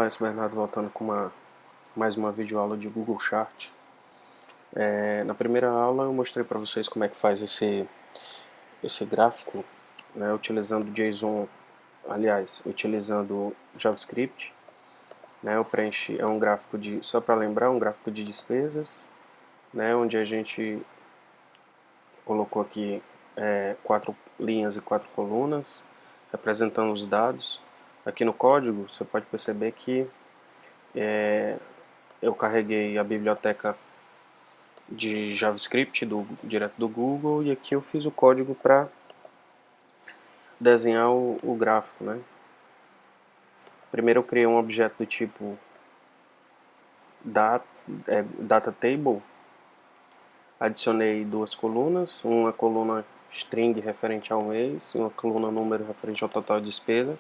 Olá, esse é o Bernardo voltando com mais uma videoaula de Google Chart. Na primeira aula eu mostrei para vocês como é que faz esse gráfico, né, utilizando JSON, utilizando JavaScript. Né, eu preenchi, é um gráfico só para lembrar, um gráfico de despesas, né, onde a gente colocou aqui 4 linhas e 4 colunas, representando os dados. Aqui no código você pode perceber que eu carreguei a biblioteca de JavaScript direto do Google, e aqui eu fiz o código para desenhar o gráfico, né? Primeiro eu criei um objeto do tipo data table, adicionei duas colunas, uma coluna string referente ao mês e uma coluna número referente ao total de despesa.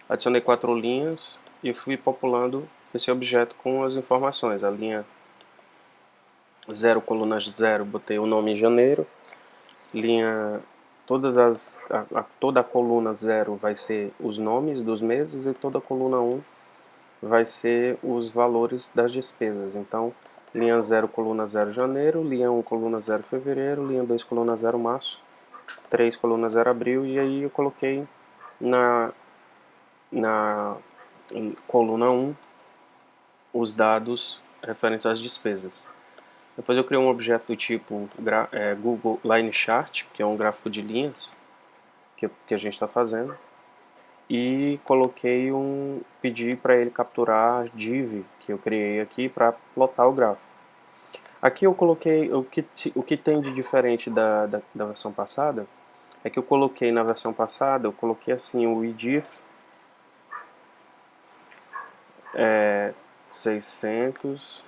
Adicionei 4 linhas e fui populando esse objeto com as informações. A linha 0, coluna 0, botei o nome em janeiro. Linha, toda a coluna 0 vai ser os nomes dos meses, e toda a coluna 1 vai ser os valores das despesas. Então, linha 0, coluna 0, janeiro, linha 1, coluna 0, fevereiro, linha 2, coluna 0, março, 3, coluna 0, abril, e aí eu coloquei na coluna 1 os dados referentes às despesas. Depois eu criei um objeto do tipo Google Line Chart, que é um gráfico de linhas que a gente está fazendo, e pedi para ele capturar a div que eu criei aqui para plotar o gráfico. Aqui eu coloquei o que tem de diferente da versão passada é que eu coloquei na versão passada, eu coloquei assim o idif 600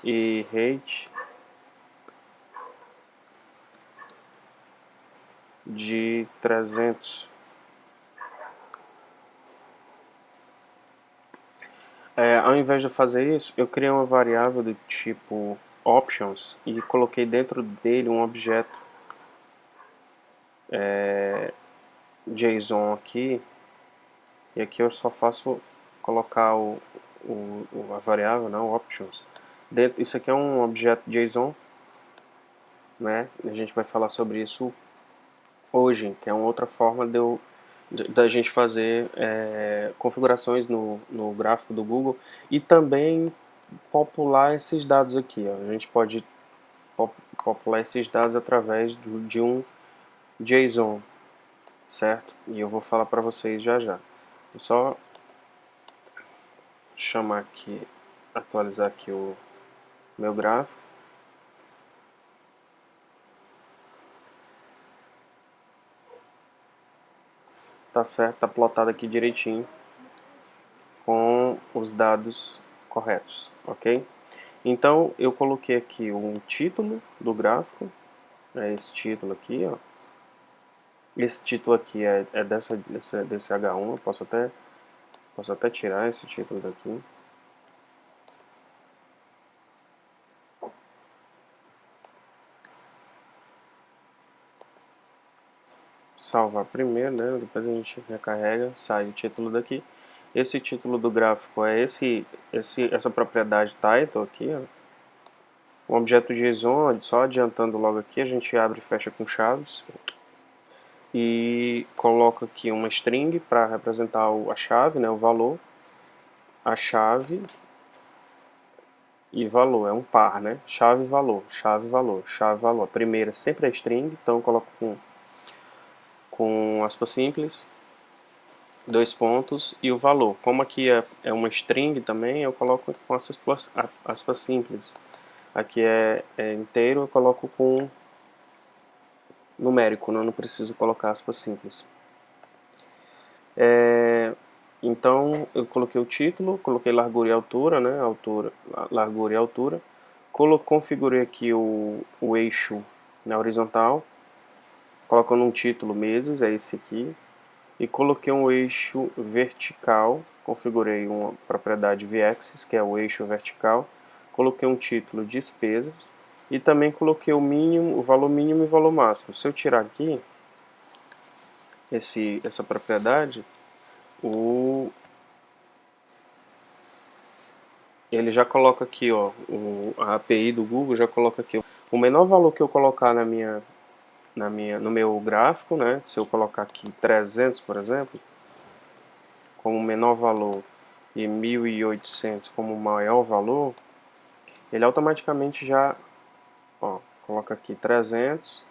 e rate de 300. Ao invés de fazer isso, eu criei uma variável do tipo options e coloquei dentro dele um objeto JSON aqui, e aqui eu só faço colocar a variável, não, options. Isso aqui é um objeto JSON, né? A gente vai falar sobre isso hoje, que é uma outra forma da gente fazer configurações no gráfico do Google e também popular esses dados aqui. Ó. A gente pode popular esses dados através de um JSON, certo? E eu vou falar para vocês já já. Vou só chamar aqui, atualizar aqui o meu gráfico. Tá certo, tá plotado aqui direitinho com os dados corretos, ok? Então eu coloquei aqui um título do gráfico, é esse título aqui, ó. Esse título aqui é desse H1, eu posso até tirar esse título daqui. Salvar primeiro, né? Depois a gente recarrega, sai o título daqui. Esse título do gráfico é essa propriedade title aqui, ó. Um objeto JSON, só adiantando logo aqui, a gente abre e fecha com chaves. E coloca aqui uma string para representar a chave, né, o valor. A chave e valor, é um par, né? Chave, valor, chave, valor, chave, valor. A primeira sempre é string, então eu coloco com aspas simples, 2 pontos, e o valor. Como aqui é uma string também, eu coloco com aspas simples. Aqui é inteiro, eu coloco com numérico, não preciso colocar aspas simples. Então eu coloquei o título, coloquei largura e altura, né? Largura e altura. Configurei aqui o eixo na horizontal, colocando um título meses, é esse aqui, e coloquei um eixo vertical, configurei uma propriedade v-axis, que é o eixo vertical, coloquei um título despesas e também coloquei o valor mínimo e o valor máximo. Se eu tirar aqui essa propriedade, ele já coloca aqui, ó, a API do Google já coloca aqui, ó, o menor valor que eu colocar no meu gráfico, né, se eu colocar aqui 300, por exemplo, como menor valor e 1.800 como maior valor, ele automaticamente já, ó, coloca aqui 300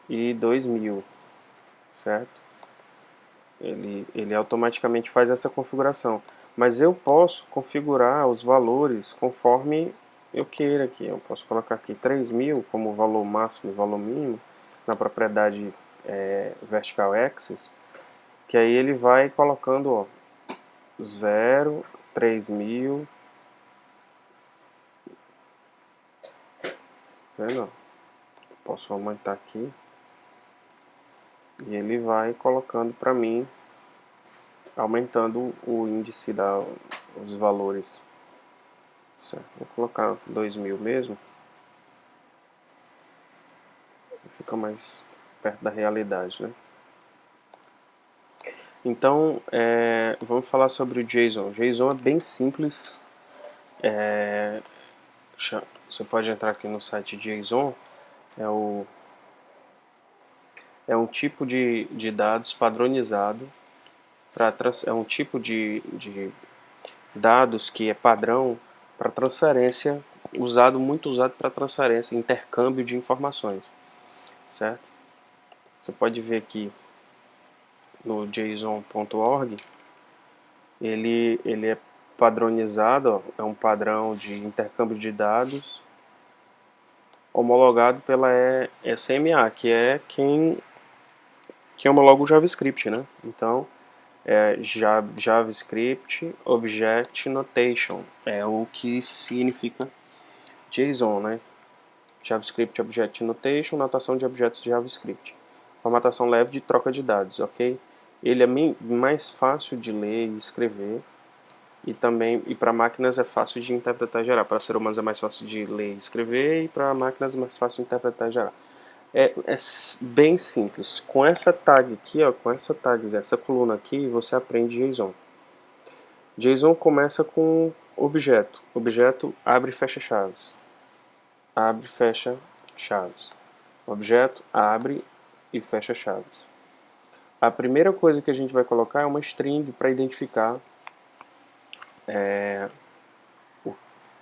e 2.000, certo? Ele automaticamente faz essa configuração. Mas eu posso configurar os valores conforme eu queira aqui. Eu posso colocar aqui 3.000 como valor máximo e valor mínimo na propriedade vertical axis, que aí ele vai colocando, ó, 0, 3.000, vendo? Posso aumentar aqui e ele vai colocando para mim, aumentando o índice os valores. Certo, vou colocar 2.000 mesmo, fica mais perto da realidade, né? Então, vamos falar sobre o JSON. O JSON é bem simples. Você pode entrar aqui no site JSON. É um tipo de dados padronizado. É um tipo de dados que é padrão para transferência, muito usado para transferência, intercâmbio de informações, certo? Você pode ver aqui no json.org, ele é padronizado, ó, é um padrão de intercâmbio de dados homologado pela SMA, que é quem homologa o JavaScript, né? Então, JavaScript Object Notation é o que significa JSON, né? JavaScript Object Notation, notação de objetos de JavaScript. Formatação leve de troca de dados, ok? Ele é mais fácil de ler e escrever, e para máquinas é fácil de interpretar e gerar. Para seres humanos é mais fácil de ler e escrever, e para máquinas é mais fácil de interpretar e gerar. É bem simples. Com essa tag aqui, ó, essa coluna aqui, você aprende JSON. JSON começa com objeto. Objeto abre e fecha chaves. Abre e fecha chaves. Objeto abre e fecha chaves. A primeira coisa que a gente vai colocar é uma string para identificar,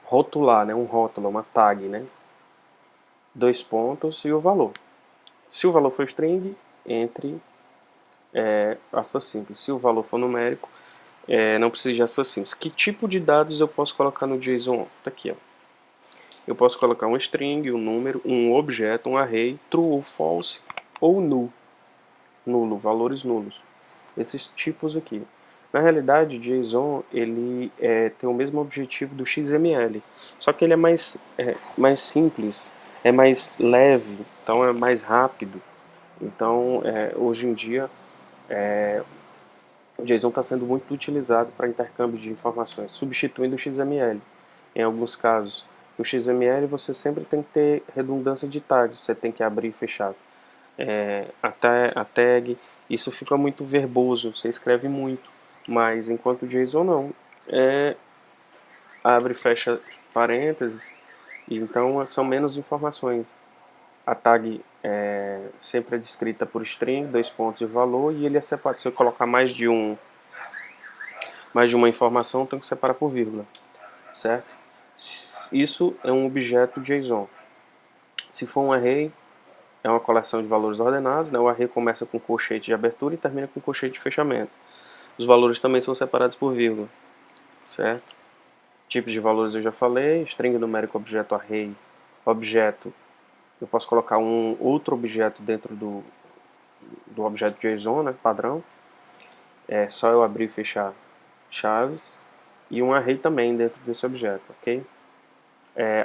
rotular, né, um rótulo, uma tag, né, 2 pontos e o valor. Se o valor for string, entre aspas simples. Se o valor for numérico, não precisa de aspas simples. Que tipo de dados eu posso colocar no JSON? Tá aqui, ó. Eu posso colocar um string, um número, um objeto, um array, true ou false, ou nulo, valores nulos. Esses tipos aqui. Na realidade, o JSON ele tem o mesmo objetivo do XML, só que ele é mais simples, é mais leve, então é mais rápido. Então, hoje em dia, o JSON está sendo muito utilizado para intercâmbio de informações, substituindo o XML. Em alguns casos, no XML você sempre tem que ter redundância de tags, você tem que abrir e fechar a tag, isso fica muito verboso, você escreve muito, mas enquanto o JSON não, abre e fecha parênteses, e então são menos informações. A tag sempre é descrita por string, 2 pontos de valor, e ele é separado. Se eu colocar mais de uma informação, tem que separar por vírgula, certo? Isso é um objeto JSON. Se for um array, é uma coleção de valores ordenados, né? O array começa com colchete de abertura e termina com colchete de fechamento. Os valores também são separados por vírgula, certo? Tipos de valores eu já falei, string numérico, objeto, array, objeto. Eu posso colocar um outro objeto dentro do objeto JSON, né, padrão. É só eu abrir e fechar chaves. E um array também dentro desse objeto, ok?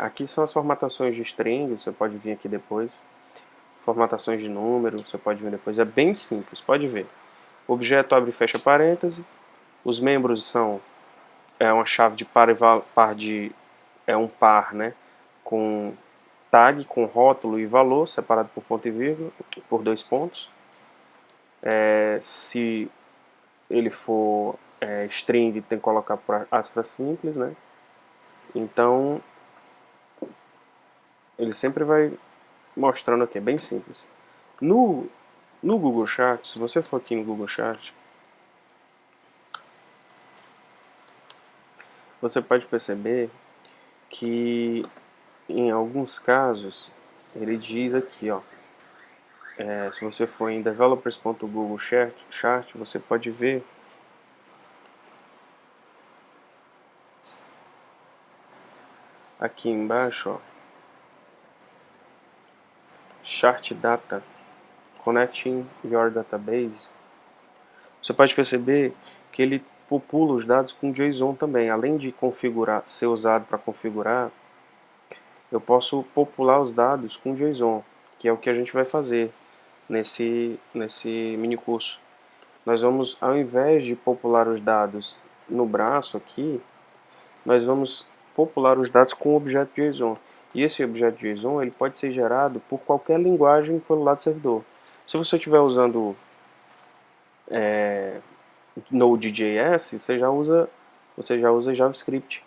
Aqui são as formatações de string, você pode vir aqui depois. Formatações de número, você pode ver depois. É bem simples, pode ver. Objeto abre e fecha parêntese. Os membros são uma chave de par um par, né? Com tag, com rótulo e valor, separado por ponto e vírgula, por 2 pontos. Se ele for string, tem que colocar por aspas simples, né? Então, ele sempre vai mostrando aqui, é bem simples. No Google Chat, se você for aqui no Google Chat, você pode perceber que em alguns casos ele diz aqui, ó, se você for em developers.google Chart, você pode ver aqui embaixo, ó, Chart Data Connecting Your Database. Você pode perceber que ele popula os dados com JSON também. Além de configurar, ser usado para configurar, eu posso popular os dados com JSON, que é o que a gente vai fazer nesse mini curso. Nós vamos, ao invés de popular os dados no braço aqui, nós vamos popular os dados com o objeto JSON. E esse objeto JSON ele pode ser gerado por qualquer linguagem pelo lado do servidor. Se você estiver usando Node.js, você já usa JavaScript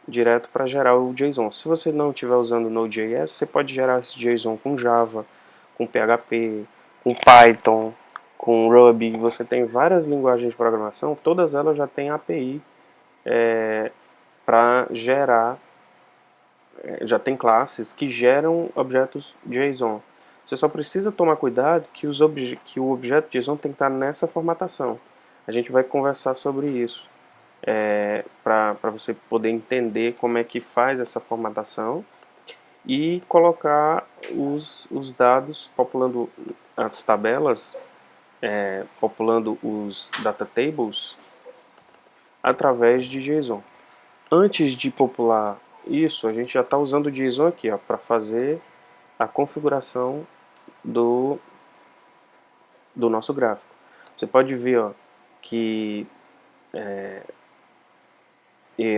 direto para gerar o JSON. Se você não estiver usando Node.js, você pode gerar esse JSON com Java, com PHP, com Python, com Ruby. Você tem várias linguagens de programação, todas elas já têm API para gerar, já tem classes que geram objetos JSON. Você só precisa tomar cuidado que o objeto JSON tem que estar nessa formatação. A gente vai conversar sobre isso, para você poder entender como é que faz essa formatação e colocar os dados, populando as tabelas, populando os data tables através de JSON. Antes de popular isso, a gente já está usando o JSON aqui para fazer a configuração do nosso gráfico. Você pode ver, ó, que é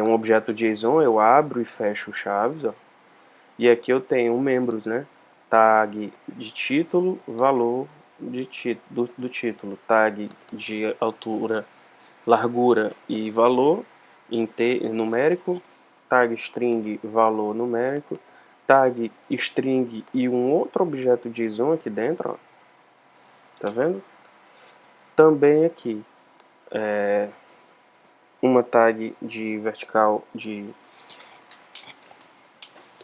um objeto JSON, eu abro e fecho chaves, ó, e aqui eu tenho membros, né? Tag de título, valor do título, tag de altura, largura e valor numérico, tag string, valor numérico, tag string e um outro objeto JSON aqui dentro, ó. Tá vendo? Também aqui uma tag de vertical, de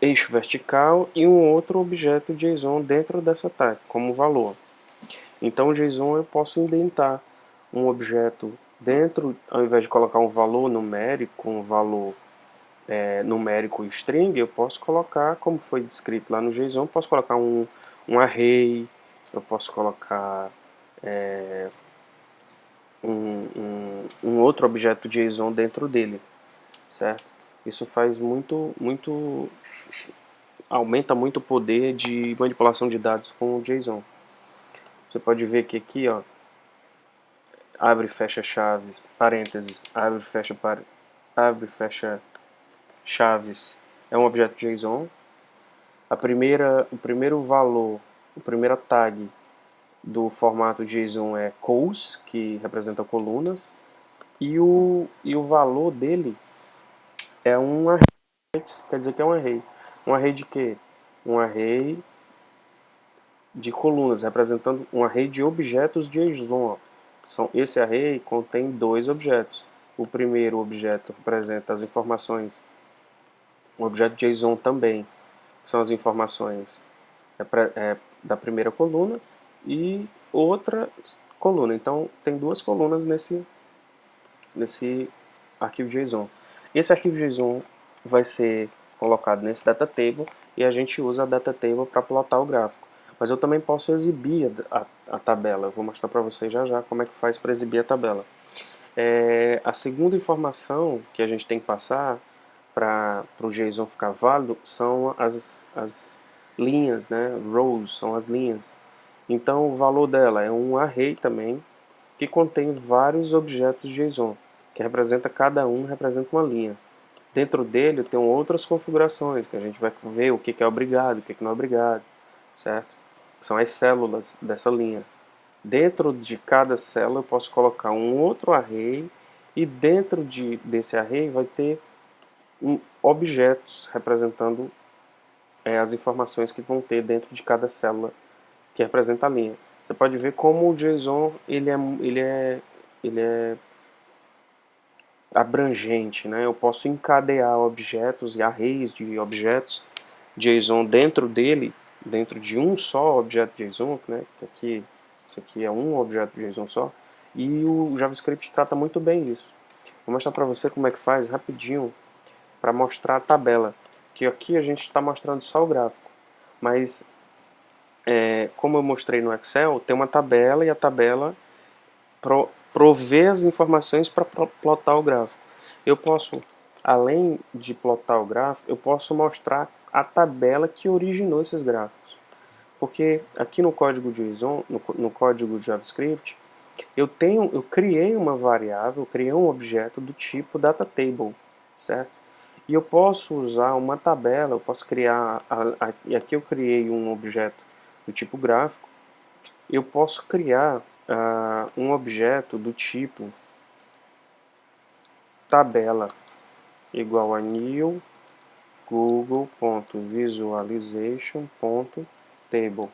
eixo vertical e um outro objeto JSON dentro dessa tag, como valor. Então o JSON eu posso indentar um objeto dentro, ao invés de colocar um valor numérico, um valor numérico string, eu posso colocar, como foi descrito lá no JSON, eu posso colocar um array, eu posso colocar um outro objeto JSON dentro dele, certo? Isso faz aumenta muito o poder de manipulação de dados com o JSON. Você pode ver que aqui, ó, abre e fecha chaves, parênteses, abre e fecha chaves é um objeto JSON. O primeiro valor, a primeira tag do formato JSON é cols, que representa colunas, e o valor dele é um array, quer dizer que é um array. Um array de quê? Um array de colunas, representando um array de objetos JSON. Esse array contém dois objetos. O primeiro objeto representa as informações, o objeto JSON também, que são as informações da primeira coluna e outra coluna. Então tem duas colunas nesse arquivo JSON. Esse arquivo JSON vai ser colocado nesse data table e a gente usa a data table para plotar o gráfico. Mas eu também posso exibir a tabela. Eu vou mostrar para vocês já como é que faz para exibir a tabela. A segunda informação que a gente tem que passar para o JSON ficar válido são as linhas, né? Rows são as linhas. Então o valor dela é um array também, que contém vários objetos JSON, que cada um representa uma linha. Dentro dele tem outras configurações, que a gente vai ver o que é obrigado, o que não é obrigado, certo? São as células dessa linha. Dentro de cada célula eu posso colocar um outro array, e dentro desse array vai ter objetos representando as informações que vão ter dentro de cada célula que representa a linha. Você pode ver como o JSON ele é abrangente, né? Eu posso encadear objetos e arrays de objetos JSON dentro dele, dentro de um só objeto JSON, né? Isso aqui é um objeto JSON só, e o JavaScript trata muito bem isso. Vou mostrar para você como é que faz rapidinho para mostrar a tabela, que aqui a gente está mostrando só o gráfico, mas como eu mostrei no Excel, tem uma tabela e a tabela provê as informações para plotar o gráfico. Eu posso, além de plotar o gráfico, eu posso mostrar a tabela que originou esses gráficos. Porque aqui no código JSON, no código JavaScript, eu criei uma variável, criei um objeto do tipo DataTable, certo? E eu posso usar uma tabela, eu posso criar, e aqui eu criei um objeto do tipo gráfico, eu posso criar um objeto do tipo tabela igual a new google.visualization.table.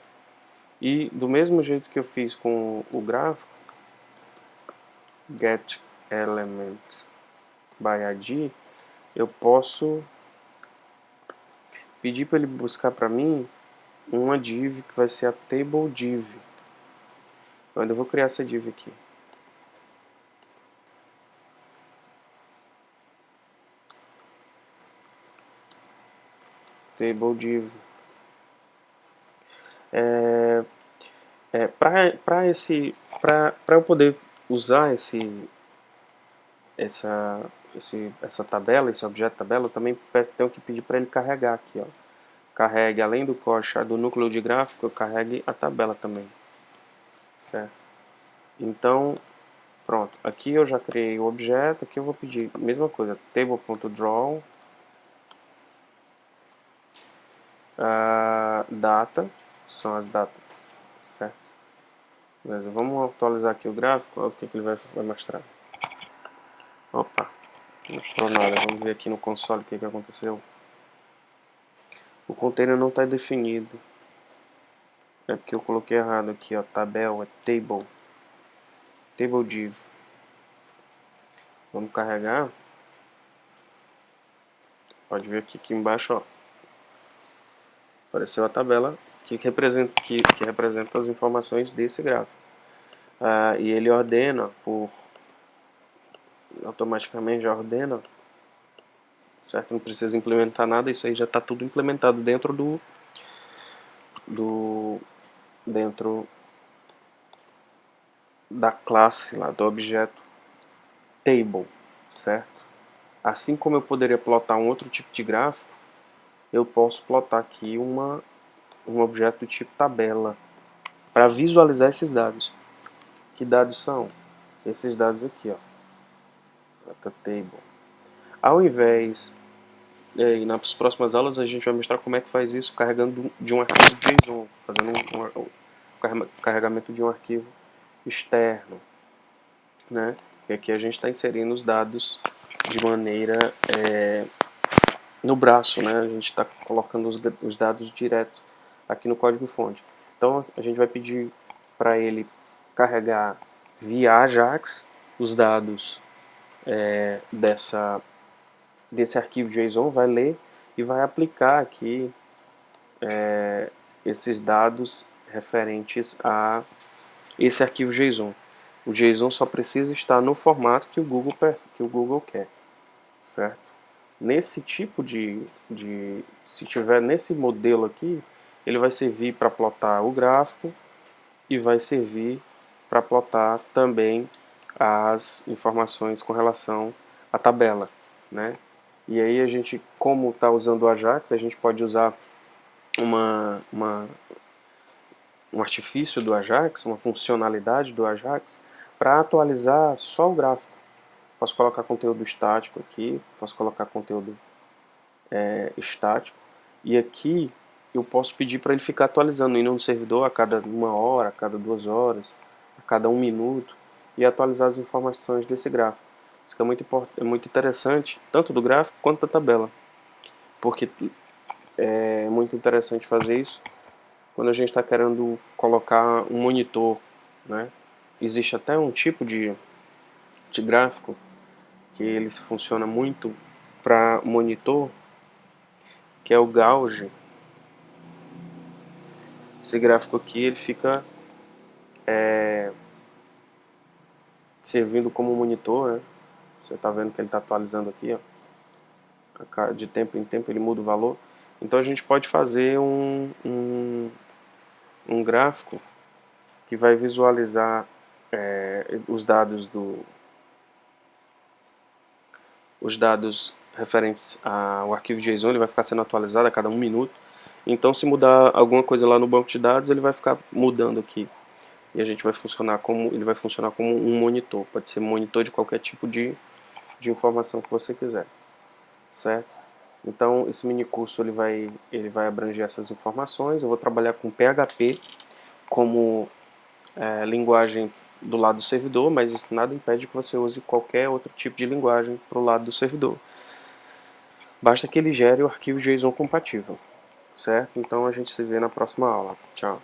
E do mesmo jeito que eu fiz com o gráfico, get element by id, eu posso pedir para ele buscar para mim uma div que vai ser a table div. Então eu vou criar essa div aqui. Table div. Para eu poder usar essa tabela, esse objeto tabela, eu também tenho que pedir para ele carregar aqui, ó. Carregue, além do coxa do núcleo de gráfico, carregue a tabela também, certo? Então, pronto, aqui eu já criei o objeto, aqui eu vou pedir a mesma coisa, table.draw, data, são as datas, certo? Beleza, vamos atualizar aqui o gráfico, olha o que ele vai mostrar. Opa, não mostrou nada, vamos ver aqui no console o que aconteceu. O container não está definido. É porque eu coloquei errado aqui, ó. Tabel é table. Table div. Vamos carregar. Pode ver aqui embaixo, ó. Apareceu a tabela que representa as informações desse gráfico. E ele ordena automaticamente já ordena, certo? Não precisa implementar nada, isso aí já está tudo implementado dentro dentro da classe lá, do objeto table, certo? Assim como eu poderia plotar um outro tipo de gráfico, eu posso plotar aqui um objeto do tipo tabela para visualizar esses dados. Que dados são? Esses dados aqui, ó. Data table. Ao invés, nas próximas aulas a gente vai mostrar como é que faz isso carregando de um arquivo JSON, fazendo um carregamento de um arquivo externo, né? E aqui a gente está inserindo os dados de maneira no braço, né? A gente está colocando os dados direto aqui no código-fonte. Então a gente vai pedir para ele carregar via Ajax os dados desse arquivo JSON, vai ler e vai aplicar aqui esses dados referentes a esse arquivo JSON. O JSON só precisa estar no formato que o Google quer, certo? Nesse tipo se tiver nesse modelo aqui, ele vai servir para plotar o gráfico e vai servir para plotar também as informações com relação à tabela, né? E aí a gente, como está usando o Ajax, a gente pode usar um artifício do Ajax, uma funcionalidade do Ajax, para atualizar só o gráfico. Posso colocar conteúdo estático aqui, posso colocar conteúdo estático, e aqui eu posso pedir para ele ficar atualizando, indo no servidor a cada 1 hora, a cada 2 horas, a cada 1 minuto, e atualizar as informações desse gráfico. Isso que é muito interessante, tanto do gráfico quanto da tabela. Porque é muito interessante fazer isso quando a gente está querendo colocar um monitor, né? Existe até um tipo de gráfico que ele funciona muito para monitor, que é o Gauge. Esse gráfico aqui ele fica servindo como monitor, né? Você está vendo que ele está atualizando aqui, ó. De tempo em tempo ele muda o valor. Então a gente pode fazer um gráfico que vai visualizar os dados referentes ao arquivo JSON. Ele vai ficar sendo atualizado a cada 1 minuto. Então se mudar alguma coisa lá no banco de dados, ele vai ficar mudando aqui. E ele vai funcionar como um monitor. Pode ser monitor de qualquer tipo de informação que você quiser, certo? Então esse mini curso ele vai abranger essas informações. Eu vou trabalhar com PHP como linguagem do lado do servidor, mas isso nada impede que você use qualquer outro tipo de linguagem para o lado do servidor. Basta que ele gere o arquivo JSON compatível, certo? Então a gente se vê na próxima aula. Tchau.